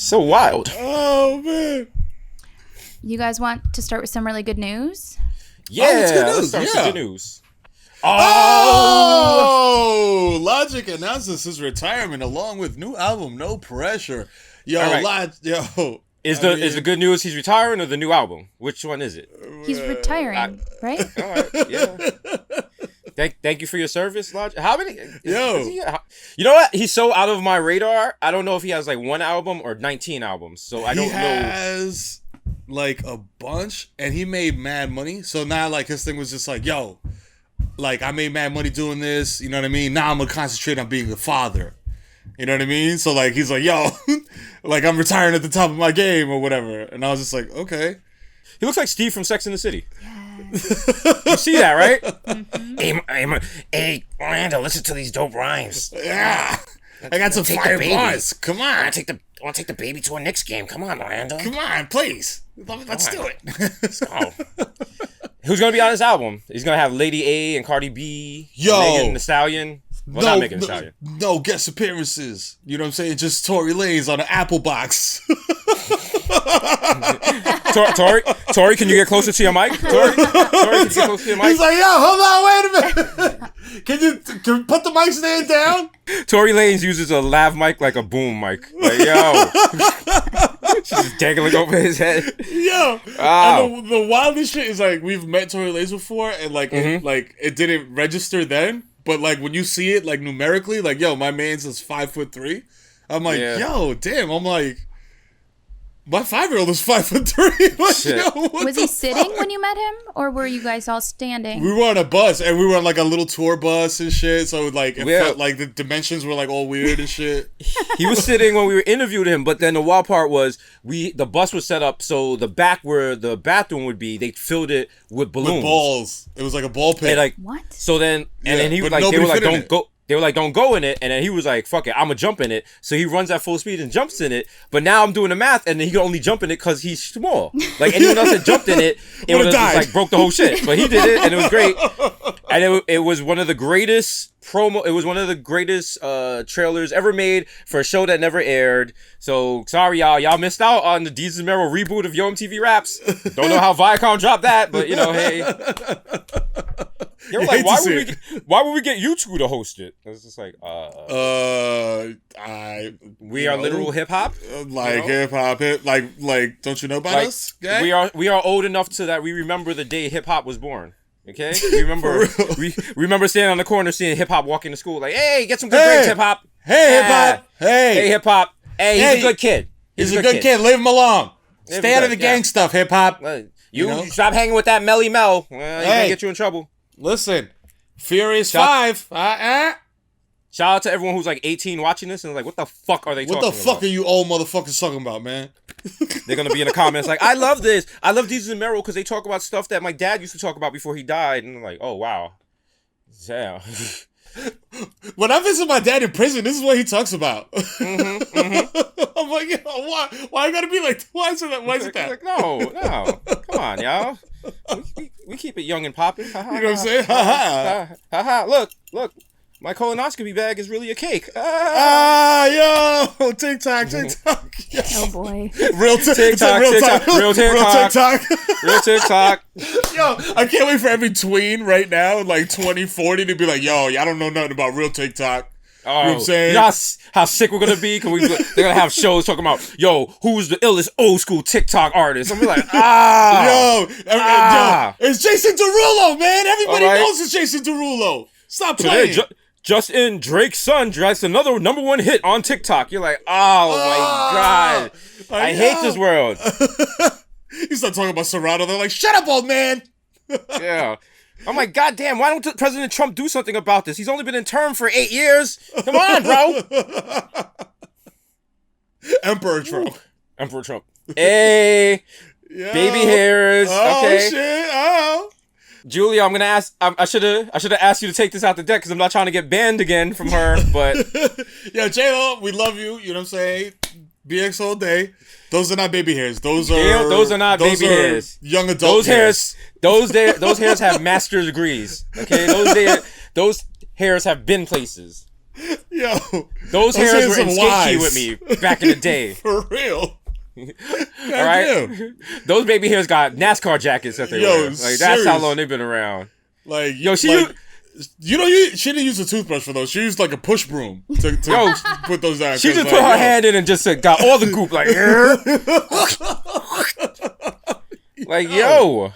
So wild. Oh, man. You guys want to start with some really good news? Yeah, it's good news. let's start with some good news. Oh! Logic announces his retirement along with new album, No Pressure. Yo, right. Is the good news he's retiring or the new album? Which one is it? He's retiring, right? All right, yeah. Thank you for your service, Logic. How many? You know what? He's so out of my radar. I don't know if he has like one album or 19 albums. So I don't know. He has like a bunch, and he made mad money. So now like his thing was just like, yo, like I made mad money doing this. You know what I mean? Now I'm gonna concentrate on being a father. You know what I mean? So like he's like, yo, like I'm retiring at the top of my game or whatever. And I was just like, okay. He looks like Steve from Sex and the City. You see that, right? Mm-hmm. Hey, Miranda, listen to these dope rhymes. Yeah, I got some fire bars. Come on, I want to take the baby to a Knicks game. Come on, Miranda. Come on, please. Let's do it. Let's go. Who's gonna be on this album? He's gonna have Lady A and Cardi B. Yo, Megan Thee Stallion. Well, not Megan Thee Stallion. No guest appearances. You know what I'm saying? Just Tory Lanez on an Apple box. Tori, can you get closer to your mic? Tori, can you get closer to your mic? He's like, yo, hold on, wait a minute. Can you put the mic stand down? Tory Lanez uses a lav mic like a boom mic. Like, yo. She's just dangling over his head. Yo. Wow. And the wildest shit is like, we've met Tory Lanez before, and like, it didn't register then. But like, when you see it, like, numerically, like, yo, my man's is 5'3". I'm like, yo, damn. I'm like, my 5-year-old is 5'3". Like, yo, was he sitting when you met him, or were you guys all standing? We were on a bus, and we were on like a little tour bus and shit. So like, it felt like the dimensions were like all weird and shit. He was sitting when we were interviewing him, but then the wild part was the bus was set up so the back where the bathroom would be, they filled it with balloons. With balls. It was like a ball pit. And like, what? So then, and then he was like, they were like, don't go. They were like, don't go in it. And then he was like, fuck it, I'm going to jump in it. So he runs at full speed and jumps in it. But now I'm doing the math, and then he can only jump in it because he's small. Like, anyone else that jumped in it, it would have just like broke the whole shit. But he did it, and it was great. And it was one of the greatest it was one of the greatest trailers ever made for a show that never aired. So, sorry, y'all. Y'all missed out on the DESUS MERO reboot of Yo MTV Raps. Don't know how Viacom dropped that, but, you know, hey. They were like, why would we get you two to host it? I was just like, we are literal hip hop, like hip hop, like don't you know about us? Okay? We are old enough to that we remember the day hip hop was born. Okay, we remember standing on the corner seeing hip hop walking to school, like, hey, get some good grades, hip hop. Hey, hip hop. Hey, hip hop. Hey, he's a good kid. He's a good kid. Leave him alone. Stay out of the gang stuff, hip hop. You stop hanging with that Melly Mel. He's gonna get you in trouble. Listen, Furious 5. Shout out to everyone who's like 18 watching this and like, what the fuck are they talking about? What the fuck are you old motherfuckers talking about, man? They're going to be in the comments like, I love this. I love DESUS MERO because they talk about stuff that my dad used to talk about before he died. And I'm like, oh, wow. Damn. When I visit my dad in prison, this is what he talks about. I'm like, yo, why you gotta be like, why is it that? Like, no. Come on, y'all. We keep it young and popping. You know what I'm saying? Ha ha. Look. My colonoscopy bag is really a cake. Yo, TikTok. Oh boy. Real TikTok. Yo, I can't wait for every tween right now in like 2040 to be like, yo, y'all don't know nothing about real TikTok. Oh, you know what I'm saying? You know how sick we're gonna be? They're gonna have shows talking about, yo, who's the illest old school TikTok artist? I'm like, it's Jason Derulo, man. Everybody knows it's Jason Derulo. Stop playing. Today, just in, Drake's son drives another #1 hit on TikTok. You're like, oh my God. I hate this world. You start talking about Serrano, they're like, shut up, old man. Yeah. I'm like, God damn, why don't President Trump do something about this? He's only been in term for 8 years. Come on, bro. Emperor Trump. Hey. Yo. Baby hairs. Okay. Shit. Oh. Julia, I'm gonna ask. I should have asked you to take this out the deck because I'm not trying to get banned again from her. But yeah, J-Lo, we love you. You know what I'm saying? BX all day. Those are not baby hairs. Those are not baby hairs. Young adult hairs. Those hairs have master's degrees. Okay, those hairs have been places. Yo, those hairs were in skate with me back in the day. For real. All right, those baby hairs got NASCAR jackets that they wear. Like that's how long they've been around. Like she didn't use a toothbrush for those. She used like a push broom to put those down. She just put her hand in and just got all the goop like. Like yo,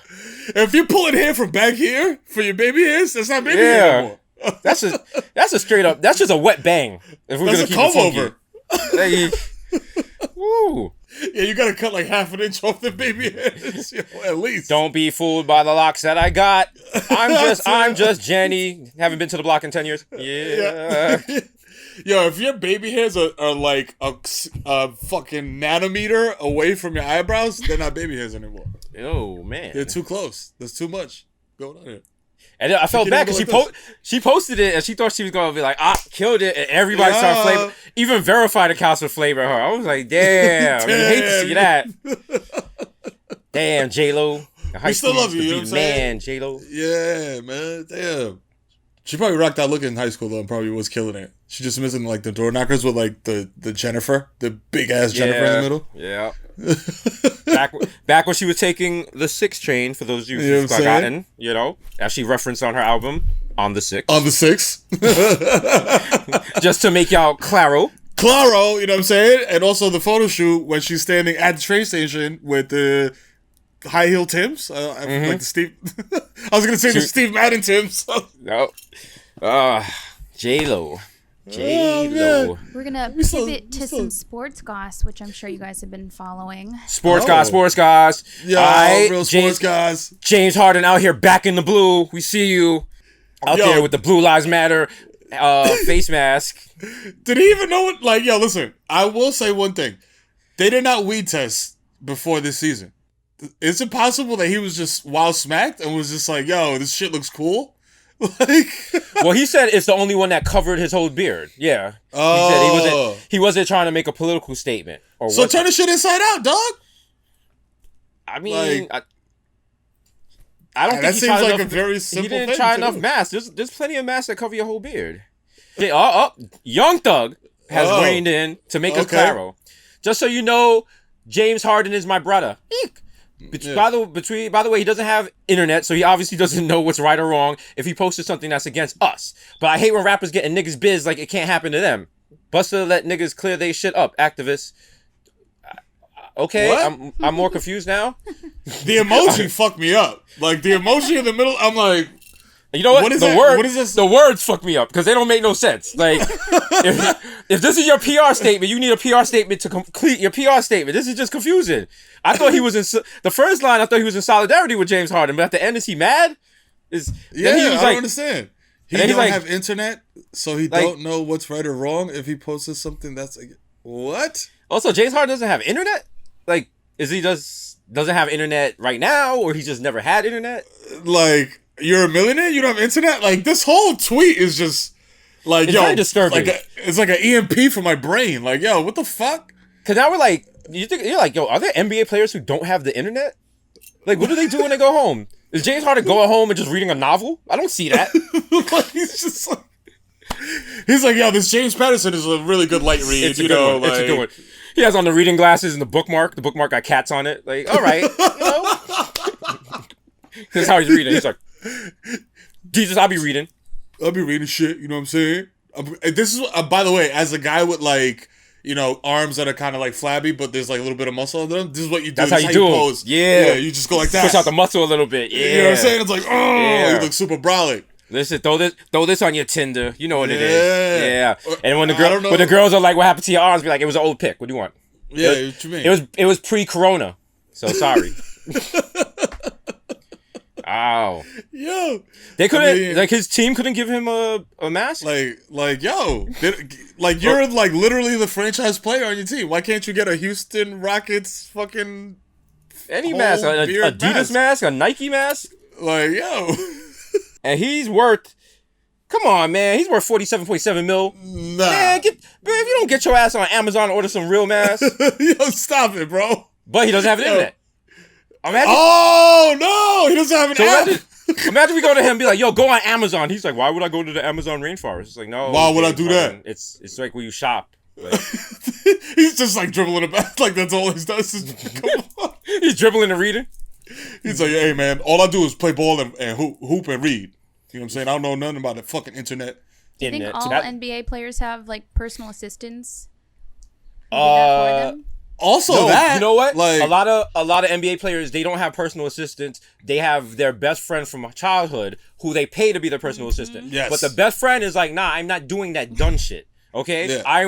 if you're pulling hair from back here for your baby hairs, that's not baby hair anymore. That's a straight up. That's just a wet bang. If we're gonna keep it funky. Woo. Yeah, you gotta cut like half an inch off the baby hairs, at least. Don't be fooled by the locks that I got. I'm just Jenny. Haven't been to the block in 10 years. Yeah. Yo, if your baby hairs are like a fucking nanometer away from your eyebrows, they're not baby hairs anymore. Oh man, they're too close. There's too much going on here. And I felt bad because she posted it and she thought she was gonna be like, killed it, and everybody started flavor. Even verified accounts would flavor her. I was like, damn, you hate to see that. Damn, J-Lo. We still love you, you know what I'm saying? Man, J-Lo. Yeah, man, damn. She probably rocked that look in high school though and probably was killing it. She just missing like the door knockers with like the Jennifer, the big ass Jennifer in the middle. Yeah. back when she was taking the 6 train, for those of you who've forgotten, as she referenced on her album, On the 6. On the 6. Just to make y'all claro, you know what I'm saying? And also the photo shoot when she's standing at the train station with the high heel Tims. Like the Steve. I was gonna say the Steve Madden Tims. No. J-Lo. We're gonna pivot to some sports goss, which I'm sure you guys have been following. Sports goss. Yeah, real sports goss. James Harden out here back in the blue. We see you out there with the Blue Lives Matter face mask. Did he even know what? Like, yo, listen. I will say one thing. They did not weed test before this season. Is it possible that he was just wild smacked and was just like, yo, this shit looks cool? Like, well, he said it's the only one that covered his whole beard. Yeah. He said he wasn't trying to make a political statement. So turn the shit inside out, dog. I mean, like, I don't think that he seems like enough, a very simple thing. He didn't try enough masks. There's plenty of masks that cover your whole beard. Young Thug has reigned in to make us claro. Just so you know, James Harden is my brother. Eek. By the way, he doesn't have internet, so he obviously doesn't know what's right or wrong if he posted something that's against us. But I hate when rappers get in niggas' biz like it can't happen to them. Busta let niggas clear they shit up, activists. Okay, what? I'm more confused now. The emoji fucked me up. Like, the emoji in the middle, I'm like... You know what? What is this? The words fuck me up because they don't make no sense. Like, if this is your PR statement, you need a PR statement to complete your PR statement. This is just confusing. I thought he was in the first line. I thought he was in solidarity with James Harden, but at the end, is he mad? He was I don't understand. He don't have internet, so he don't know what's right or wrong. If he posts something that's like, what? Also, James Harden doesn't have internet. Like, doesn't have internet right now, or he just never had internet? Like. You're a millionaire? You don't have internet? Like, this whole tweet is just like, it's very disturbing. It's like an EMP for my brain. Like, yo, what the fuck? Because now we're like, you're like, yo, are there NBA players who don't have the internet? Like, what do they do when they go home? Is James Harden going home and just reading a novel? I don't see that. Like, he's like, yo, this James Patterson is a really good light read. It's a good one. He has on the reading glasses and the bookmark. The bookmark got cats on it. Like, all right, This is how he's reading. He's like, Jesus, I'll be reading shit, you know what I'm saying? This is, by the way, as a guy with like, arms that are kind of like flabby, but there's like a little bit of muscle on them, this is what you do. That's how you do it. Pose. Yeah, you just go like that. Push out the muscle a little bit. Yeah. You know what I'm saying? It's like, you look super brolic. Listen, throw this on your Tinder. You know what it is. Yeah. And when the girls are like, what happened to your arms? Be like, it was an old pic. What do you want? Yeah, what you mean? It was pre-corona. So sorry. Wow. Yo. They couldn't, like, his team couldn't give him a mask? Like, yo. You're, like, literally the franchise player on your team. Why can't you get a Houston Rockets fucking... Any mask. An Adidas mask? A Nike mask? Like, yo. And he's worth... Come on, man. He's worth $47.7 million. Nah. Man, if you don't get your ass on Amazon and order some real masks... Yo, stop it, bro. But he doesn't have an internet. Oh, no! He doesn't have an app. Imagine we go to him and be like, yo, go on Amazon. He's like, why would I go to the Amazon rainforest? It's like, no. Why would I do that? It's like where you shop. Like, he's just like dribbling about. Like that's all he does. Come on. He's dribbling and reading. He's like, hey man, all I do is play ball and hoop and read. You know what I'm saying? I don't know nothing about the fucking internet. Do you think all NBA players have like personal assistants? Also, no, that you know what? Like a lot of NBA players, they don't have personal assistants. They have their best friend from childhood who they pay to be their personal assistant. Yes. But the best friend is like, nah, I'm not doing that dumb shit. Okay, yeah. I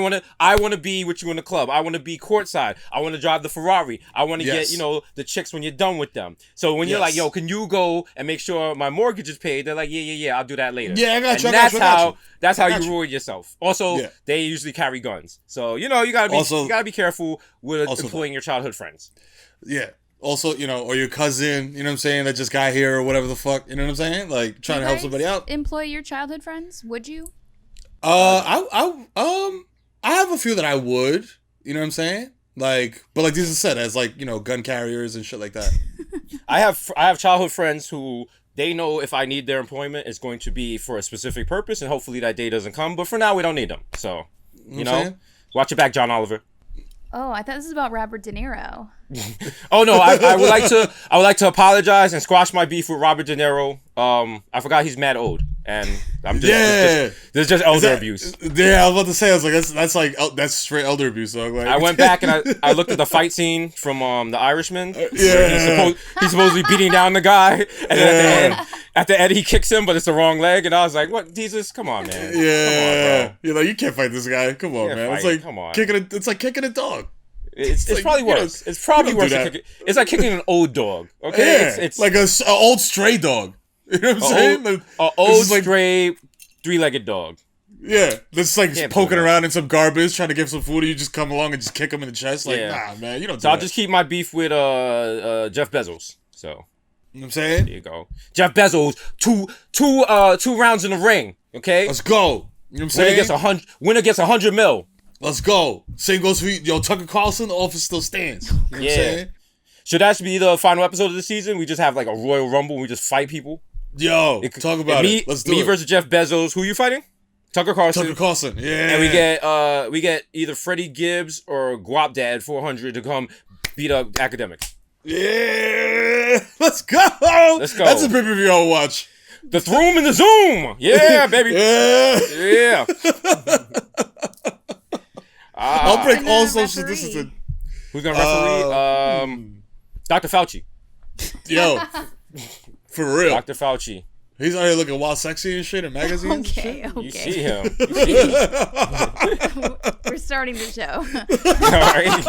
wanna be with you in the club. I wanna be courtside. I wanna drive the Ferrari. I wanna get the chicks when you're done with them. So when you're like, yo, can you go and make sure my mortgage is paid? They're like, yeah, I'll do that later. Yeah, I got you. And that's how you ruin yourself. Also, they usually carry guns. So you gotta be careful with employing your childhood friends. Yeah. Also, or your cousin, you know what I'm saying, that just got here or whatever the fuck, you know what I'm saying? Like trying to help somebody out. Employ your childhood friends? Would you? I have a few that I would, you know what I'm saying? Like, but like Jesus said, as like, gun carriers and shit like that. I have childhood friends who they know if I need their employment, it's going to be for a specific purpose, and hopefully that day doesn't come. But for now, we don't need them. So, watch your back, John Oliver. Oh, I thought this was about Robert De Niro. Oh no, I would like to apologize and squash my beef with Robert De Niro. I forgot he's mad old, and I'm just there's just elder abuse. Yeah, I was about to say, I was like, that's straight elder abuse. So like, I went back and I looked at the fight scene from The Irishman. Yeah, he's supposedly beating down the guy, and then at the end he kicks him, but it's the wrong leg, and I was like, what, Jesus, come on, man. Yeah, come on, bro. You can't fight this guy. Come on, man. It's like come on. It's like kicking a dog. It's like, probably worse. It's probably worse than kicking. It's like kicking an old dog. Okay, yeah, it's like an old stray dog. You know what I'm saying? An old stray, three-legged dog. Yeah, that's like poking around in some garbage, trying to get some food, and you just come along and just kick him in the chest. Like, nah, man, you don't. So I'll just keep my beef with Jeff Bezos. So you know what I'm saying? There you go, Jeff Bezos. Two rounds in the ring. Okay, let's go. You know what I'm saying? Winner gets $100 million. Let's go. Same goes for Tucker Carlson. The office still stands. You know what I'm saying? Should that be the final episode of the season? We just have like a Royal Rumble and we just fight people? Yo, talk about it. Let's do it. Me versus Jeff Bezos. Who are you fighting? Tucker Carlson. Tucker Carlson, yeah. And we get either Freddie Gibbs or Guapdad 400 to come beat up Akademiks. Yeah. Let's go. Let's go. That's a pay-per-view I'll watch. The Throom and the Zoom. Yeah, baby. Yeah. I'll break all social distancing. Who's gonna referee? Dr. Fauci. Yo, for real. Dr. Fauci. He's out here looking wild sexy and shit in magazines. Okay. You see him. We're starting the show. All right.